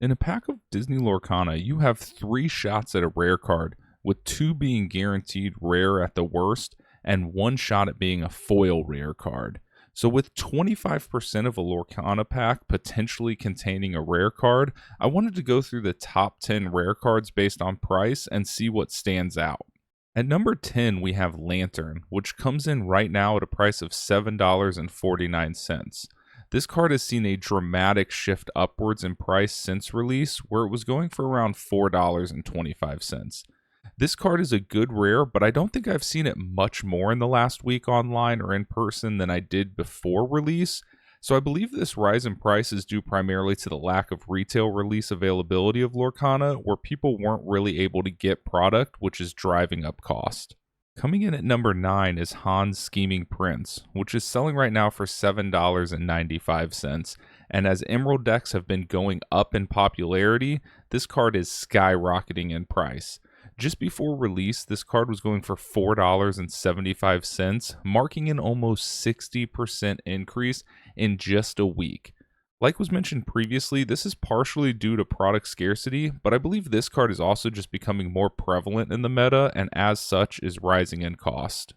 In a pack of Disney Lorcana, you have 3 shots at a rare card, with 2 being guaranteed rare at the worst, and 1 shot at being a foil rare card. So, with 25% of a Lorcana pack potentially containing a rare card, I wanted to go through the top 10 rare cards based on price and see what stands out. At number 10, we have Lantern, which comes in right now at a price of $7.49. This card has seen a dramatic shift upwards in price since release, where it was going for around $4.25. This card is a good rare, but I don't think I've seen it much more in the last week online or in person than I did before release. So I believe this rise in price is due primarily to the lack of retail release availability of Lorcana, where people weren't really able to get product, which is driving up cost. Coming in at number 9 is Han's Scheming Prince, which is selling right now for $7.95. And as Emerald decks have been going up in popularity, this card is skyrocketing in price. Just before release, this card was going for $4.75, marking an almost 60% increase in just a week. Like was mentioned previously, this is partially due to product scarcity, but I believe this card is also just becoming more prevalent in the meta and as such is rising in cost.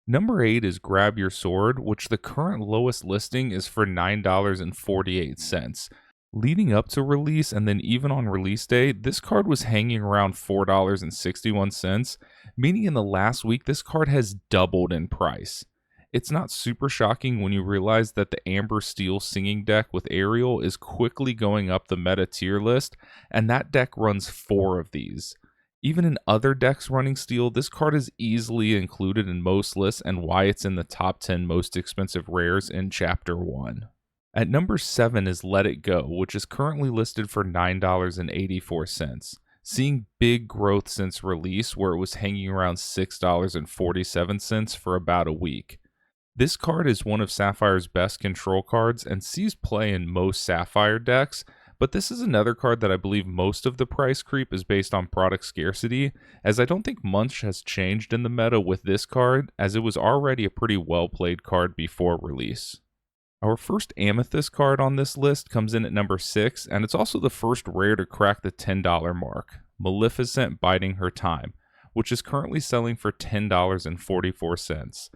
Number 8 is Grab Your Sword, which the current lowest listing is for $9.48. Leading up to release and then even on release day, this card was hanging around $4.61, meaning in the last week this card has doubled in price. It's not super shocking when you realize that the Amber Steel Singing deck with Ariel is quickly going up the meta tier list, and that deck runs 4 of these. Even in other decks running Steel, this card is easily included in most lists and why it's in the top 10 most expensive rares in Chapter 1. At number 7 is Let It Go, which is currently listed for $9.84, seeing big growth since release where it was hanging around $6.47 for about a week. This card is one of Sapphire's best control cards and sees play in most Sapphire decks, but this is another card that I believe most of the price creep is based on product scarcity, as I don't think much has changed in the meta with this card, as it was already a pretty well played card before release. Our first Amethyst card on this list comes in at number 6, and it's also the first rare to crack the $10 mark, Maleficent Biding Her Time, which is currently selling for $10.44.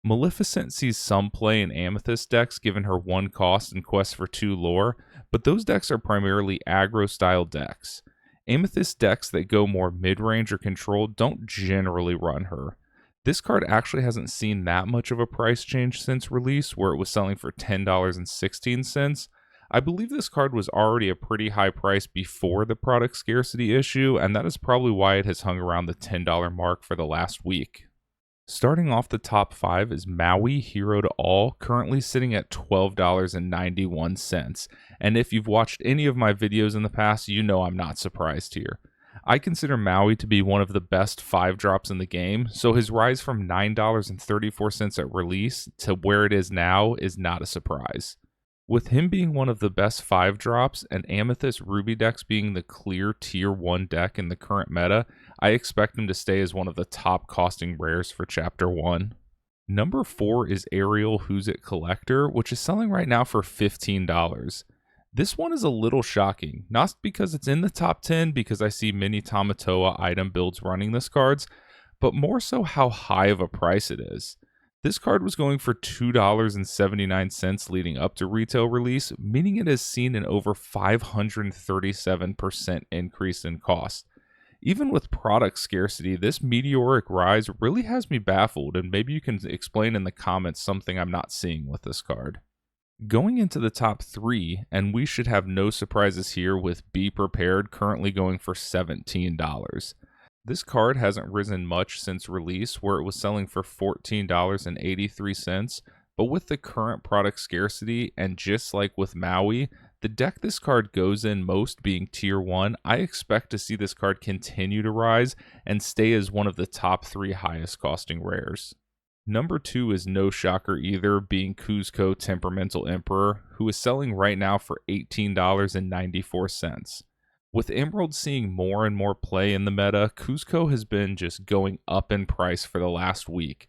Maleficent sees some play in Amethyst decks given her 1 cost and quest for 2 lore, but those decks are primarily aggro-style decks. Amethyst decks that go more mid-range or controlled don't generally run her. This card actually hasn't seen that much of a price change since release, where it was selling for $10.16. I believe this card was already a pretty high price before the product scarcity issue, and that is probably why it has hung around the $10 mark for the last week. Starting off the top 5 is Maui Hero to All, currently sitting at $12.91. And if you've watched any of my videos in the past, you know I'm not surprised here. I consider Maui to be one of the best 5-drops in the game, so his rise from $9.34 at release to where it is now is not a surprise. With him being one of the best 5-drops and Amethyst Ruby decks being the clear tier 1 deck in the current meta, I expect him to stay as one of the top costing rares for Chapter 1. Number 4 is Ariel Who's It Collector, which is selling right now for $15. This one is a little shocking, not because it's in the top 10 because I see many Tamatoa item builds running this cards, but more so how high of a price it is. This card was going for $2.79 leading up to retail release, meaning it has seen an over 537% increase in cost. Even with product scarcity, this meteoric rise really has me baffled, and maybe you can explain in the comments something I'm not seeing with this card. Going into the top 3, and we should have no surprises here with Be Prepared currently going for $17. This card hasn't risen much since release, where it was selling for $14.83, but with the current product scarcity, and just like with Maui, the deck this card goes in most being tier 1, I expect to see this card continue to rise and stay as one of the top 3 highest costing rares. Number 2 is no shocker either, being Kuzco Temperamental Emperor, who is selling right now for $18.94. With Emerald seeing more and more play in the meta, Kuzco has been just going up in price for the last week.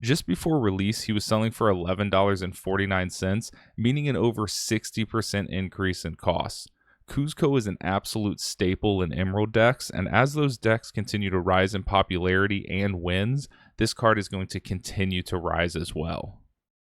Just before release, he was selling for $11.49, meaning an over 60% increase in costs. Kuzco is an absolute staple in Emerald decks, and as those decks continue to rise in popularity and wins, this card is going to continue to rise as well.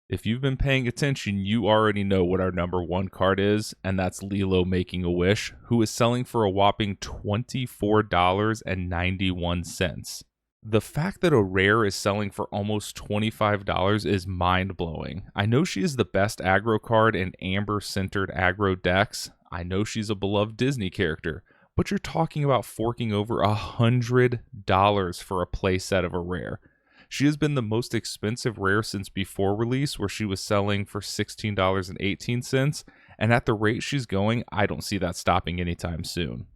If you've been paying attention, you already know what our number one card is, and that's Lilo Making a Wish, who is selling for a whopping $24.91. The fact that a rare is selling for almost $25 is mind-blowing. I know she is the best aggro card in amber-centered aggro decks. I know she's a beloved Disney character, but you're talking about forking over $100 for a playset of a rare. She has been the most expensive rare since before release, where she was selling for $16.18, and at the rate she's going, I don't see that stopping anytime soon.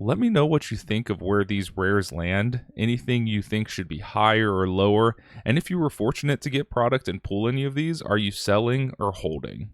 Let me know what you think of where these rares land, anything you think should be higher or lower, and if you were fortunate to get product and pull any of these, are you selling or holding?